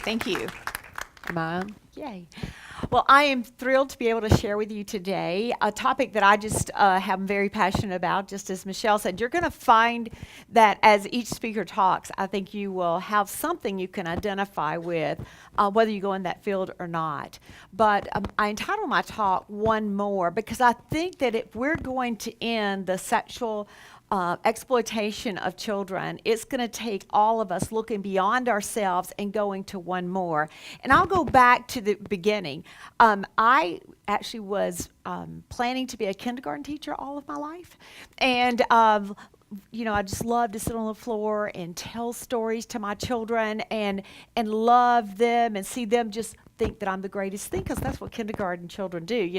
Thank you. Am I on? Yay. Well, I am thrilled to be able to share with you today a topic that I just am very passionate about. Just as Michelle said, you're going to find that as each speaker talks, I think you will have something you can identify with, whether you go in that field or not. But I entitled my talk One More because I think that if we're going to end the sexual exploitation of children, it's going to take all of us looking beyond ourselves and going to one more. And I'll go back to the beginning. I actually was planning to be a kindergarten teacher all of my life. And I just love to sit on the floor and tell stories to my children and love them and see them just think that I'm the greatest thing, because that's what kindergarten children do.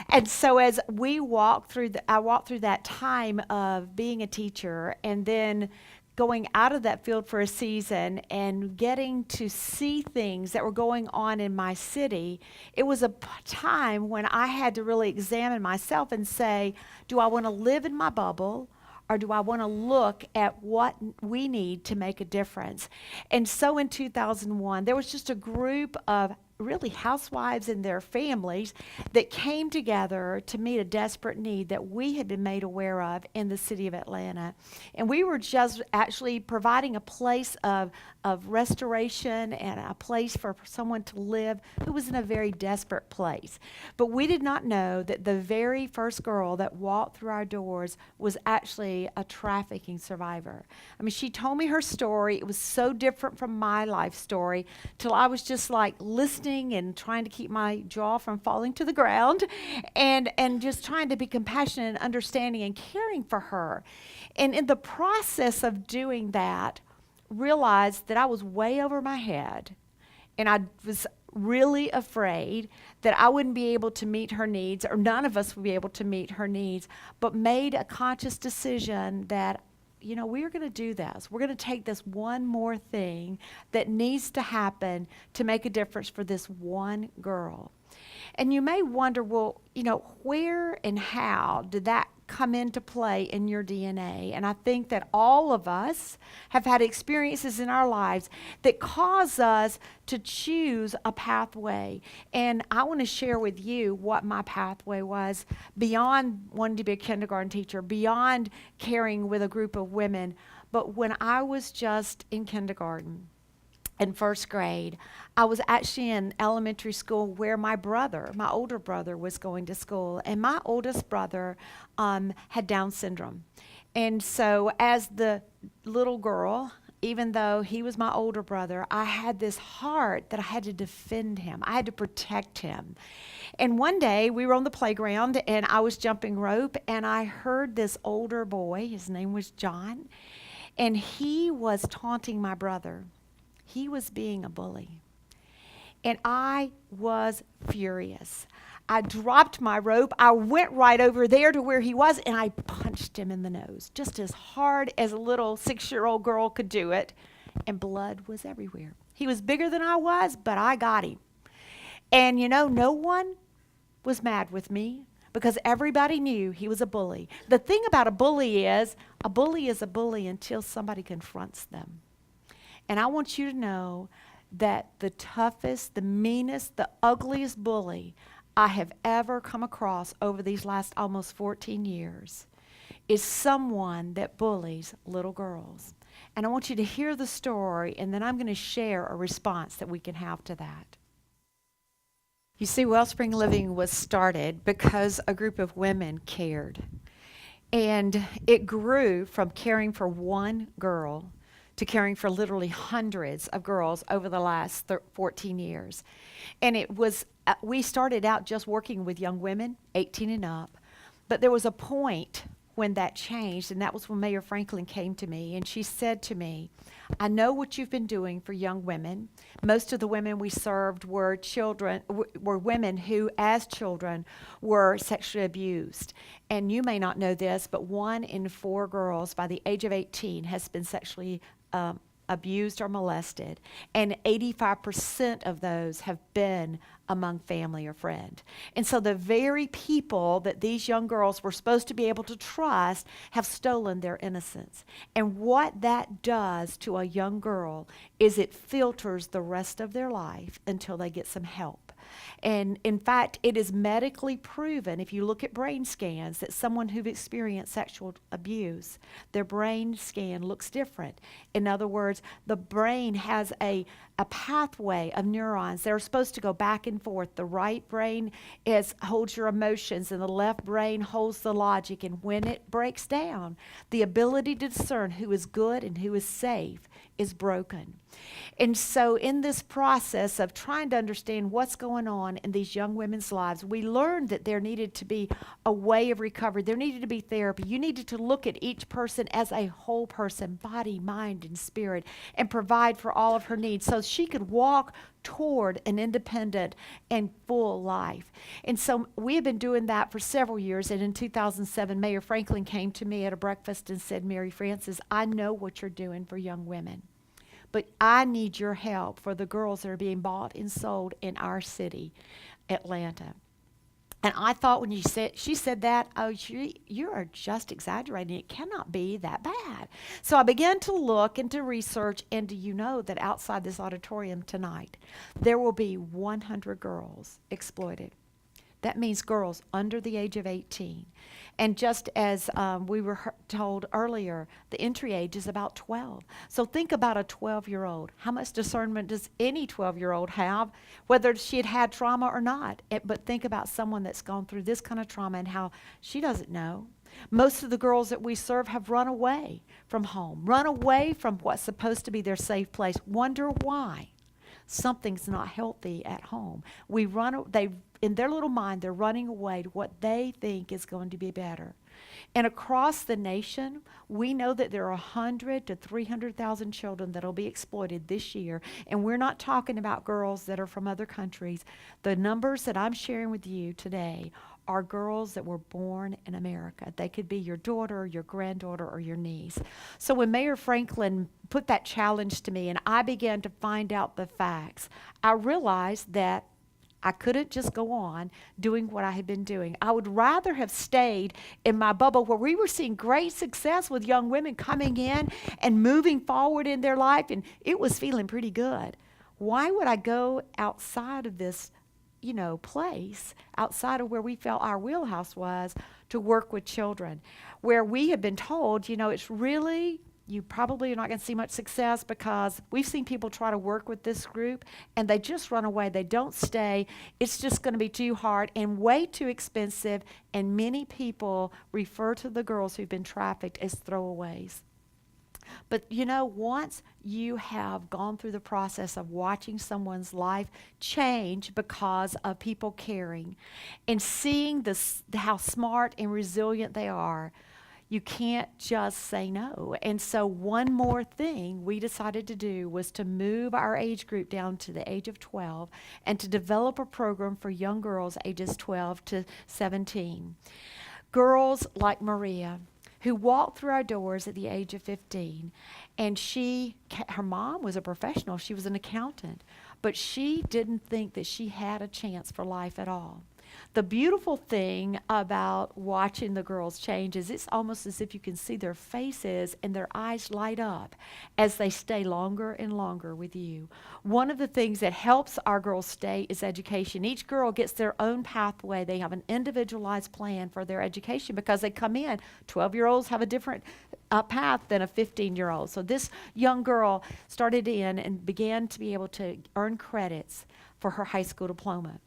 And so as I walked through that time of being a teacher and then going out of that field for a season and getting to see things that were going on in my city, it was a time when I had to really examine myself and say, do I want to live in my bubble? Or do I want to look at what we need to make a difference? And so in 2001, there was just a group of really housewives and their families that came together to meet a desperate need that we had been made aware of in the city of Atlanta. And we were just actually providing a place of restoration and a place for someone to live who was in a very desperate place. But we did not know that the very first girl that walked through our doors was actually a trafficking survivor. I mean, she told me her story. It was so different from my life story till I was just like listening and trying to keep my jaw from falling to the ground and just trying to be compassionate and understanding and caring for her. And in the process of doing that, realized that I was way over my head, and I was really afraid that I wouldn't be able to meet her needs, or none of us would be able to meet her needs, but made a conscious decision that we're going to do this. We're going to take this one more thing that needs to happen to make a difference for this one girl. And you may wonder, well, where and how did that come into play in your DNA? And I think that all of us have had experiences in our lives that cause us to choose a pathway. And I want to share with you what my pathway was beyond wanting to be a kindergarten teacher, beyond caring with a group of women. But when I was just in kindergarten, in first grade, I was actually in elementary school where my older brother, was going to school. And my oldest brother had Down syndrome. And so as the little girl, even though he was my older brother, I had this heart that I had to defend him. I had to protect him. And one day we were on the playground and I was jumping rope and I heard this older boy, his name was John, and he was taunting my brother. He was being a bully. And I was furious. I dropped my rope. I went right over there to where he was, and I punched him in the nose, just as hard as a little 6-year-old girl could do it. And blood was everywhere. He was bigger than I was, but I got him. And no one was mad with me because everybody knew he was a bully. The thing about a bully is a bully until somebody confronts them. And I want you to know that the toughest, the meanest, the ugliest bully I have ever come across over these last almost 14 years is someone that bullies little girls. And I want you to hear the story, and then I'm going to share a response that we can have to that. You see, Wellspring Living was started because a group of women cared. And it grew from caring for one girl to caring for literally hundreds of girls over the last 14 years. And it was, we started out just working with young women, 18 and up, but there was a point when that changed, and that was when Mayor Franklin came to me, and she said to me, I know what you've been doing for young women. Most of the women we served were women who, as children, were sexually abused. And you may not know this, but 1 in 4 girls by the age of 18 has been sexually abused or molested, and 85% of those have been among family or friend. And so the very people that these young girls were supposed to be able to trust have stolen their innocence. And what that does to a young girl is it filters the rest of their life until they get some help. And in fact, it is medically proven, if you look at brain scans, that someone who've experienced sexual abuse, their brain scan looks different. In other words, the brain has a pathway of neurons that are supposed to go back and forth. The right brain holds your emotions, and the left brain holds the logic. And when it breaks down, the ability to discern who is good and who is safe is broken. And so in this process of trying to understand what's going on in these young women's lives, we learned that there needed to be a way of recovery. There needed to be therapy. You needed to look at each person as a whole person, body, mind, and spirit, and provide for all of her needs so she could walk toward an independent and full life. And so we have been doing that for several years. And in 2007, Mayor Franklin came to me at a breakfast and said, Mary Frances, I know what you're doing for young women, but I need your help for the girls that are being bought and sold in our city, Atlanta. And I thought when she said that, oh, you are just exaggerating. It cannot be that bad. So I began to look and to research, and do you know that outside this auditorium tonight, there will be 100 girls exploited. That means girls under the age of 18. And just as we were told earlier, the entry age is about 12. So think about a 12-year-old. How much discernment does any 12-year-old have, whether she had had trauma or not? But think about someone that's gone through this kind of trauma and how she doesn't know. Most of the girls that we serve have run away from home, run away from what's supposed to be their safe place. Wonder why. Something's not healthy at home. In their little mind, they're running away to what they think is going to be better. And across the nation, we know that there are 100 to 300,000 children that will be exploited this year. And we're not talking about girls that are from other countries. The numbers that I'm sharing with you today are girls that were born in America. They could be your daughter, your granddaughter, or your niece. So when Mayor Franklin put that challenge to me and I began to find out the facts, I realized that I couldn't just go on doing what I had been doing. I would rather have stayed in my bubble where we were seeing great success with young women coming in and moving forward in their life, and it was feeling pretty good. Why would I go outside of this place, outside of where we felt our wheelhouse was, to work with children, where we have been told, it's really, you probably are not going to see much success because we've seen people try to work with this group and they just run away. They don't stay. It's just going to be too hard and way too expensive. And many people refer to the girls who've been trafficked as throwaways. But once you have gone through the process of watching someone's life change because of people caring and seeing how smart and resilient they are, you can't just say no. And so one more thing we decided to do was to move our age group down to the age of 12 and to develop a program for young girls ages 12 to 17. Girls like Maria, who walked through our doors at the age of 15. And her mom was a professional. She was an accountant. But she didn't think that she had a chance for life at all. The beautiful thing about watching the girls change is it's almost as if you can see their faces and their eyes light up as they stay longer and longer with you. One of the things that helps our girls stay is education. Each girl gets their own pathway. They have an individualized plan for their education because they come in. 12-year-olds have a different path than a 15-year-old. So this young girl started in and began to be able to earn credits for her high school diploma,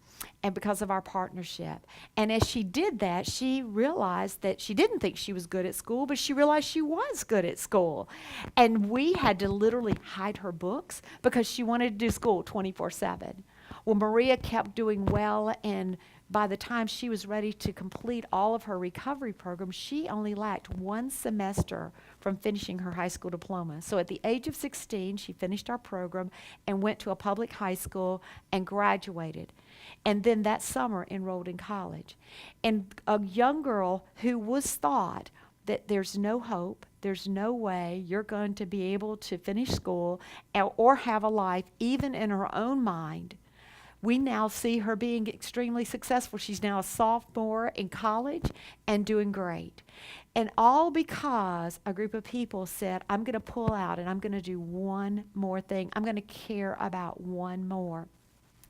and because of our partnership. And as she did that, she realized that she didn't think she was good at school, but she realized she was good at school. And we had to literally hide her books because she wanted to do school 24/7. Well, Maria kept doing well, and by the time she was ready to complete all of her recovery program, she only lacked one semester from finishing her high school diploma. So at the age of 16, she finished our program and went to a public high school and graduated. And then that summer enrolled in college. And a young girl who was thought that there's no hope, there's no way you're going to be able to finish school or have a life, even in her own mind, We now see her being extremely successful. She's now a sophomore in college and doing great. And all because a group of people said, I'm going to pull out and I'm going to do one more thing. I'm going to care about one more.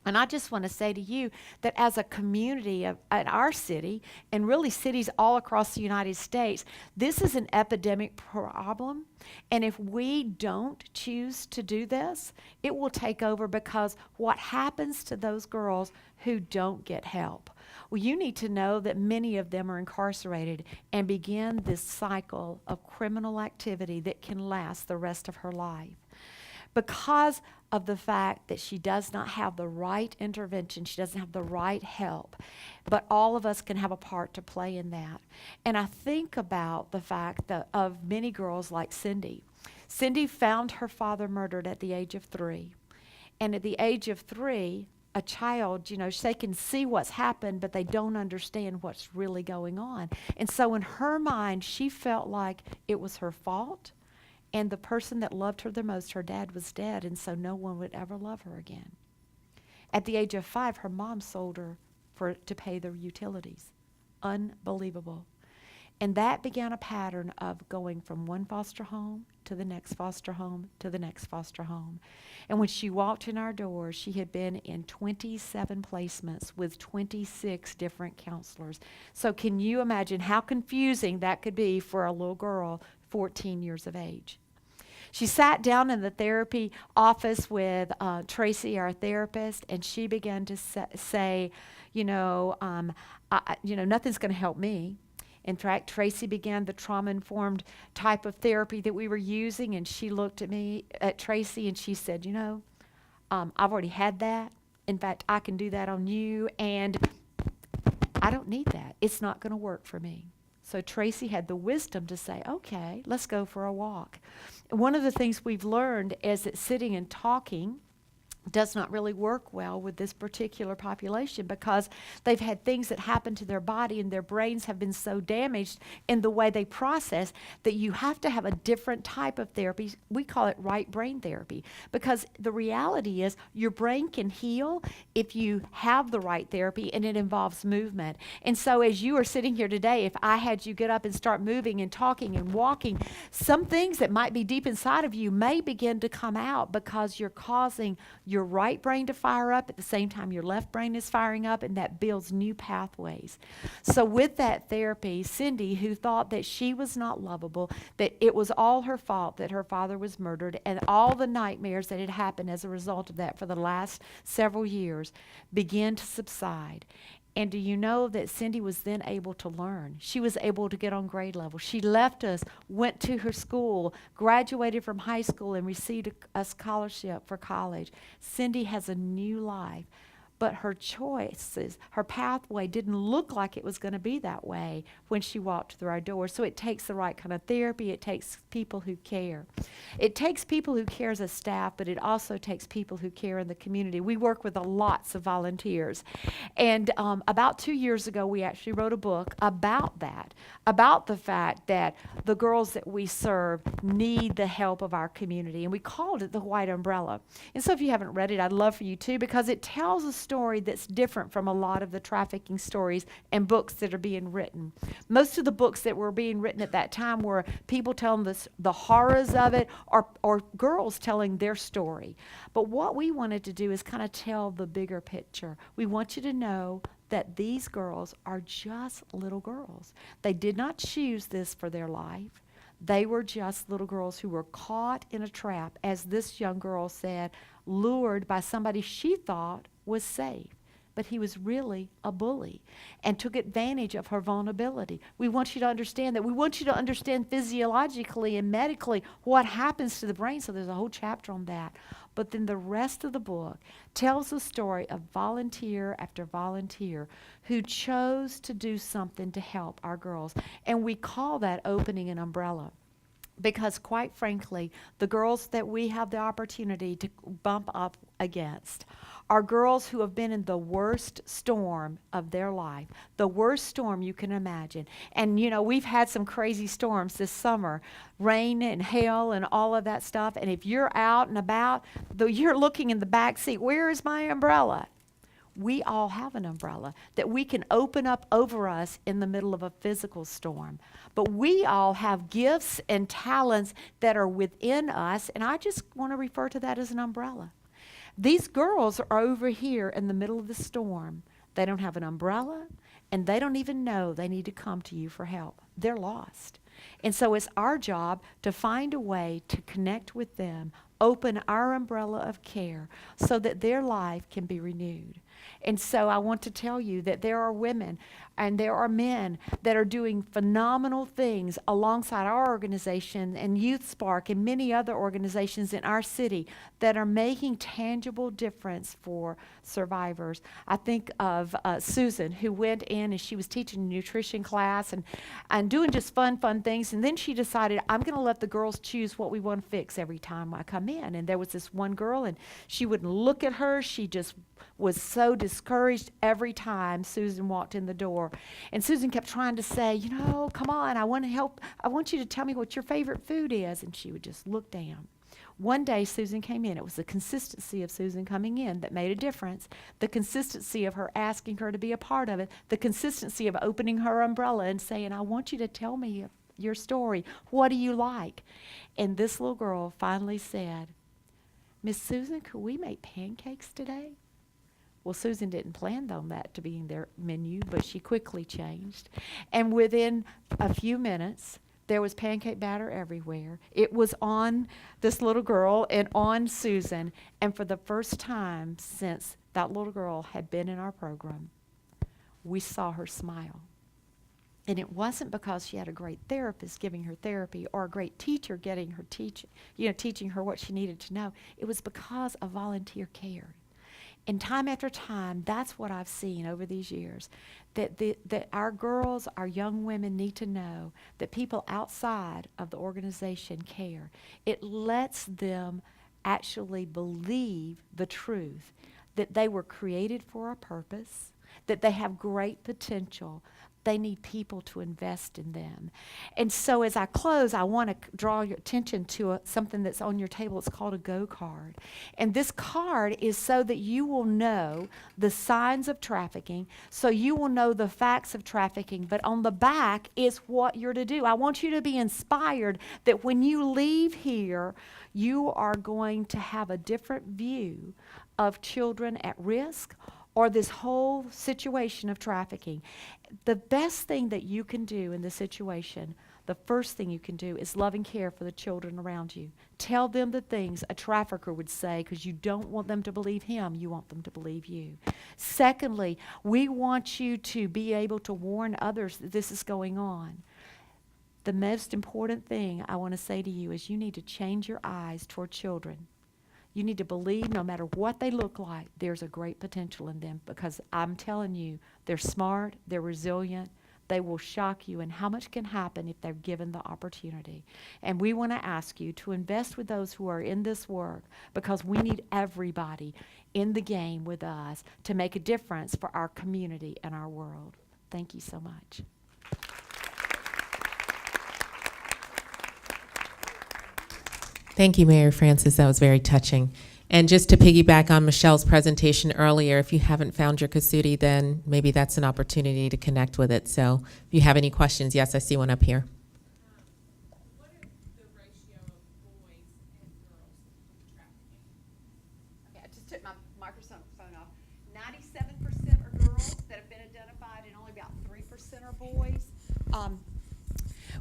And I just want to say to you that as a community in our city, and really cities all across the United States, this is an epidemic problem. And if we don't choose to do this, it will take over, because what happens to those girls who don't get help? Well, you need to know that many of them are incarcerated and begin this cycle of criminal activity that can last the rest of her life, because of the fact that she does not have the right intervention, she doesn't have the right help. But all of us can have a part to play in that. And I think about the fact that of many girls like Cindy. Cindy found her father murdered at the age of 3. And at the age of 3, a child, they can see what's happened, but they don't understand what's really going on. And so in her mind, she felt like it was her fault. And the person that loved her the most, her dad, was dead, and so no one would ever love her again. At the age of 5, her mom sold her to pay their utilities. Unbelievable. And that began a pattern of going from one foster home to the next foster home to the next foster home. And when she walked in our doors, she had been in 27 placements with 26 different counselors. So can you imagine how confusing that could be for a little girl 14 years of age? She sat down in the therapy office with Tracy, our therapist, and she began to say, nothing's going to help me. In fact, Tracy began the trauma-informed type of therapy that we were using, and she looked at Tracy, and she said, I've already had that. In fact, I can do that on you, and I don't need that. It's not going to work for me. So Tracy had the wisdom to say, okay, let's go for a walk. One of the things we've learned is that sitting and talking does not really work well with this particular population, because they've had things that happen to their body and their brains have been so damaged in the way they process that you have to have a different type of therapy. We call it right brain therapy, because the reality is your brain can heal if you have the right therapy, and it involves movement. And so as you are sitting here today, if I had you get up and start moving and talking and walking, some things that might be deep inside of you may begin to come out, because you're causing your right brain to fire up at the same time your left brain is firing up, and that builds new pathways. So with that therapy, Cindy, who thought that she was not lovable, that it was all her fault that her father was murdered, and all the nightmares that had happened as a result of that for the last several years, began to subside. And do you know that Cindy was then able to learn? She was able to get on grade level. She left us, went to her school, graduated from high school, and received a scholarship for college. Cindy has a new life. But her choices, her pathway didn't look like it was going to be that way when she walked through our door. So it takes the right kind of therapy. It takes people who care. It takes people who care as a staff, but it also takes people who care in the community. We work with lots of volunteers. And about 2 years ago, we actually wrote a book about that, about the fact that the girls that we serve need the help of our community. And we called it The White Umbrella. And so if you haven't read it, I'd love for you to, because it tells a story that's different from a lot of the trafficking stories and books that are being written. Most of the books that were being written at that time were people telling the horrors of it, or girls telling their story. But what we wanted to do is kind of tell the bigger picture. We want you to know that these girls are just little girls. They did not choose this for their life. They were just little girls who were caught in a trap, as this young girl said, lured by somebody she thought was safe. But he was really a bully and took advantage of her vulnerability. We want you to understand that. We want you to understand physiologically and medically what happens to the brain. So there's a whole chapter on that. But then the rest of the book tells the story of volunteer after volunteer who chose to do something to help our girls. And we call that opening an umbrella. Because quite frankly, the girls that we have the opportunity to bump up against are girls who have been in the worst storm of their life, the worst storm you can imagine. And we've had some crazy storms this summer, rain and hail and all of that stuff. And if you're out and about, though, you're looking in the back seat, where is my umbrella? we all have an umbrella that we can open up over us in the middle of a physical storm. But we all have gifts and talents that are within us, and I just want to refer to that as an umbrella. These girls are over here in the middle of the storm. They don't have an umbrella, and they don't even know they need to come to you for help. They're lost. And so it's our job to find a way to connect with them, open our umbrella of care so that their life can be renewed. And so I want to tell you that there are women and there are men that are doing phenomenal things alongside our organization and Youth Spark and many other organizations in our city that are making tangible difference for survivors. I think of Susan, who went in and she was teaching a nutrition class and doing just fun things. And then she decided, I'm going to let the girls choose what we want to fix every time I come in. And there was this one girl, and she wouldn't look at her. She just was so discouraged every time Susan walked in the door. And Susan kept trying to say, come on, I want to help. I want you to tell me what your favorite food is. And she would just look down. One day Susan came in. It was the consistency of Susan coming in that made a difference. The consistency of her asking her to be a part of it. The consistency of opening her umbrella and saying, I want you to tell me your story. What do you like? And this little girl finally said, Miss Susan, could we make pancakes today? Well, Susan didn't plan on that to be in their menu, but she quickly changed. And within a few minutes, there was pancake batter everywhere. It was on this little girl and on Susan. And for the first time since that little girl had been in our program, we saw her smile. And it wasn't because she had a great therapist giving her therapy or a great teacher getting her teaching her what she needed to know. It was because of volunteer care. And time after time, that's what I've seen over these years, that our girls, our young women need to know that people outside of the organization care. It lets them actually believe the truth, that they were created for a purpose, that they have great potential. They need people to invest in them. And so as I close, I want to draw your attention to something that's on your table. It's called a Go card. And this card is so that you will know the signs of trafficking, so you will know the facts of trafficking. But on the back is what you're to do. I want you to be inspired that when you leave here, you are going to have a different view of children at risk or this whole situation of trafficking. The best thing that you can do in this situation, the first thing you can do is love and care for the children around you. Tell them the things a trafficker would say because you don't want them to believe him, you want them to believe you. Secondly, we want you to be able to warn others that this is going on. The most important thing I want to say to you is you need to change your eyes toward children. You need to believe no matter what they look like, there's a great potential in them, because I'm telling you, they're smart, they're resilient, they will shock you in how much can happen if they're given the opportunity. And we want to ask you to invest with those who are in this work, because we need everybody in the game with us to make a difference for our community and our world. Thank you so much. Thank you, Mayor Francis. That was very touching. And just to piggyback on Michelle's presentation earlier, if you haven't found your Kasudi, then maybe that's an opportunity to connect with it. So if you have any questions, yes, I see one up here. What is the ratio of boys and girls in trafficking? Okay, I just took my microphone off. 97% are girls that have been identified, and only about 3% are boys.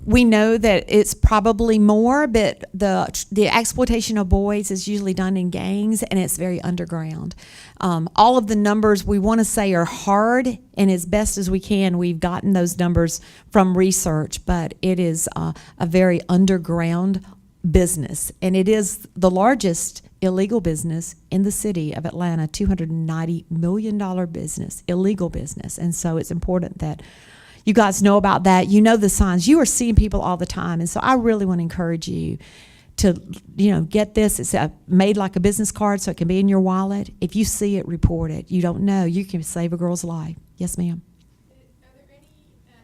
We know that it's probably more, but the exploitation of boys is usually done in gangs, and it's very underground. All of the numbers we want to say are hard, and as best as we can, we've gotten those numbers from research, but it is a very underground business, and it is the largest illegal business in the city of Atlanta, $290 million business, illegal business, and so it's important that you guys know about that. You know the signs. You are seeing people all the time. And so I really want to encourage you to, get this. It's made like a business card so it can be in your wallet. If you see it, report it. You don't know. You can save a girl's life. Yes, ma'am. Are there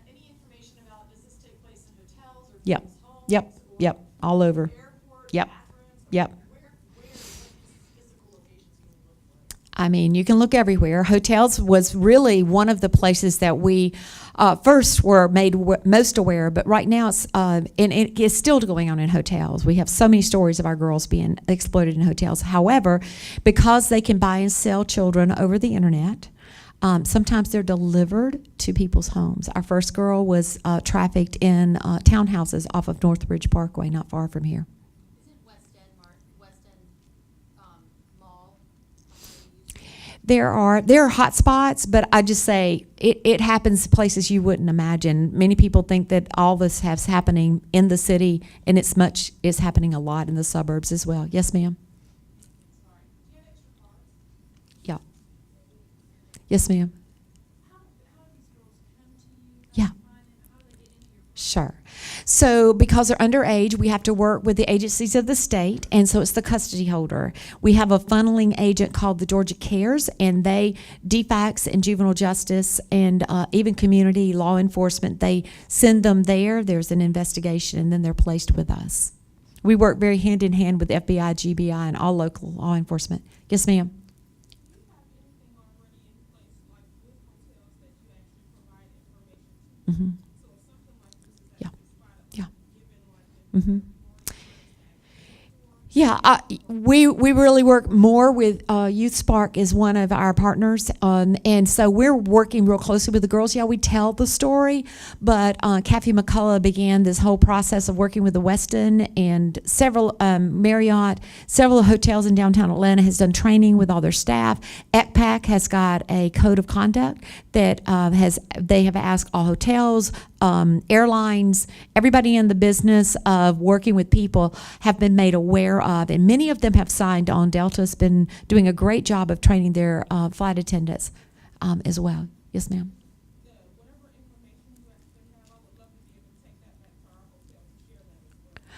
any information about, does this take place in hotels or Yep. people's homes? Yep. All over. Airport, Yep. bathrooms? Yep. Where physical locations can we look I mean, you can look everywhere. Hotels was really one of the places that we first were made most aware, but right now and it is still going on in hotels. We have so many stories of our girls being exploited in hotels. However, because they can buy and sell children over the internet, sometimes they're delivered to people's homes. Our first girl was trafficked in townhouses off of Northbridge Parkway, not far from here. There are hot spots, but I just say it happens places you wouldn't imagine. Many people think that all this has happening in the city, and it's happening a lot in the suburbs as well. Yes, ma'am. Yeah. Yes, ma'am. Yeah. Sure. So because they're underage, we have to work with the agencies of the state, and so it's the custody holder. We have a funneling agent called the Georgia Cares, and they, DFACS and juvenile justice and even community law enforcement, they send them there. There's an investigation, and then they're placed with us. We work very hand in hand with FBI, GBI, and all local law enforcement. Yes, ma'am. Mm-hmm. Mm-hmm. Yeah, we really work more with Youth Spark is one of our partners, and so we're working real closely with the girls. Yeah, we tell the story, but Kathy McCullough began this whole process of working with the Westin and several Marriott, several hotels in downtown Atlanta has done training with all their staff. ECPAC has got a code of conduct that they have asked all hotels, airlines, everybody in the business of working with people have been made aware of, and many of them have signed on. Delta's been doing a great job of training their flight attendants as well. Yes, ma'am.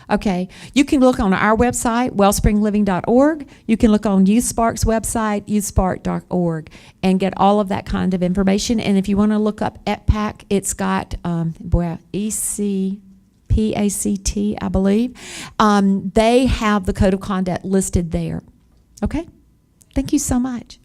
Okay, you can look on our website, wellspringliving.org. You can look on Youth Spark's website, youthspark.org, and get all of that kind of information. And if you want to look up EPAC, it's got ECPACT, I believe. They have the code of conduct listed there. Okay, thank you so much.